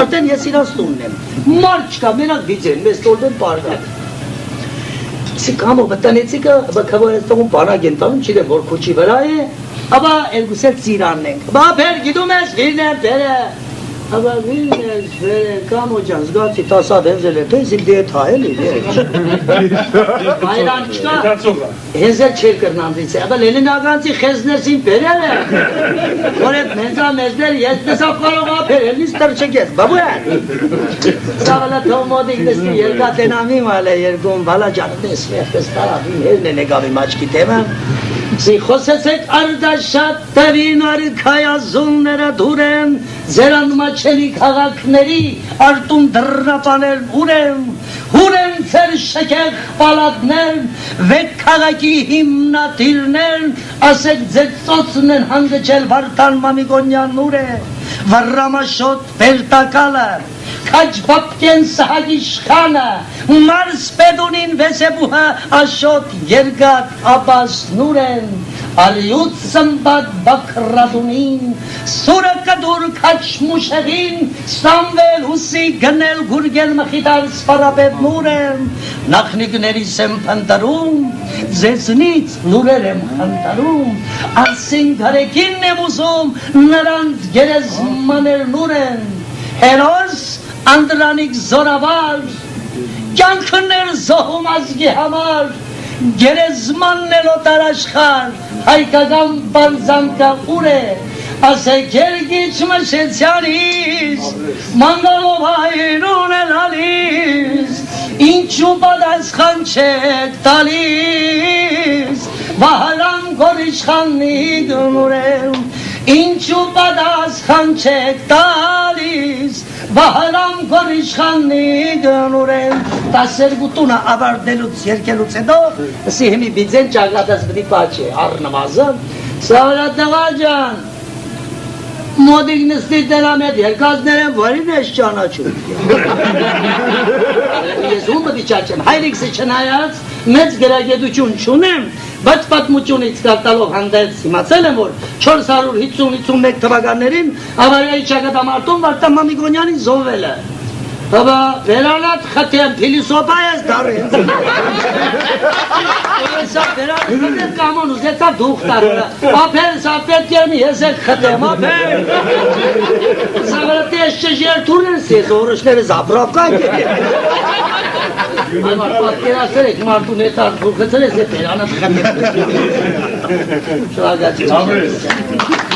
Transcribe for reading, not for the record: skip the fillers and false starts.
Արդեն ես իրանց տունն եմ, մարդ չկա, մենակ վիձեն, մեզ տոլվեն պարդակ։ Սի կամով բտնեցիկը, բքավոր ես տողում պանակ են տանում, չիրեմ, որ քուչի վրա է, աբա երգուս էլ ծիրանն ենք, բա բեր գիտում ես, վիրն եմ բերը, աբա վիրն ես բերը, կամո ճան, զգացի տասավ հենզել է, տես իմ դետ հայել է, այրան չկա, հենզել չեր կրնանդից է, աբա լենինագանցի խեզներսին բերել է, որ էտ մենզա մեզներ ես տեսավ կարող ապեր, էլիս տրչեք ես, բաբու է, սաղալա թոմոդիկ դեսնի երկատենամի մալ է երգում, բալա ճան տեսվեխտես տարավին հերն է նեգավի մաչքի թեման, Սի խոսեցեք արդաշատ տևին արիքայազունները դուր են, ձերան մաչելի քաղաքների արտուն դրրապաներ ուր են ծեր շքեղ պալատներ, վեք քաղաքի հիմնատիրներ, ասեք ձեր ծոցն են հանգճել Վարդան Մամիկոնյան ուր է, վռամաշոտ պերտակալը, քաչ բապկեն սահագիշխանը, մարս պեդունին վեսեբուհը աշոտ երգատ աբաս նուր են, ալիուց սմբատ բակրադունին, սուրը կդուր քաչ մուշեղին, ստամվել հուսի գնել գուրգել մխիտար սպարապետ նուր են, նախնիկներիս եմ պնդարում, ձեզնից լուրեր եմ խնդարում, ասին գարեկին եմ ուզում, նրանց գերեզմաներ նուր են, հերոս Անդրանիկ զորավար, կյանքներ զոհում ազգի համար, գերեզմանն օտար աշխար, հայկական բանձանքը ուր է, ասեք երգիչ Մշեցյանից, մանգալով հայրուն են ալիս, ինչու պատասխան չեք տալիս, վահրամ գորիշխանի գնուրեմ, ինչու պատասխան չեք տալիս, վահրամ գորիշխանի գնուրեմ, 12 տունը ավարտելուց երկելուց հետո, սի հիմի բիձեն ճագատած բդի պաչ է, առնվազն, Սաղրատ նղա ջան, մոդիկ նստի տնամ հետ երկազներ եմ, որին ես ճանաչում։ Ես ում բդի ճաչեմ, հայրիքսի չնայած, մեծ գրագետություն չունեմ, բայց պատմությունից կարտալով հանդերձ իմացել եմ, որ 450-51 թվականներին ավարյայի ճակատամարտում Վարդան Մամիկոնյանին զոհվել է։ Հաբա վերանատ խտեմ փիլիսոփա ես դարին։ Սա վերանատ խտեմ կամոն ուզեցա դուխ տարը։ Ապեր սա պետք եմ ես եք խտեմ, ապեր։ Սա վրատ ես շժերթուրն ես ես օրոշները զաբրավկան կետեմ։ Համար պատկերասեր եք մարդուն հետար դուխեցել ես է վերանատ խտեմ։ Շրագացի։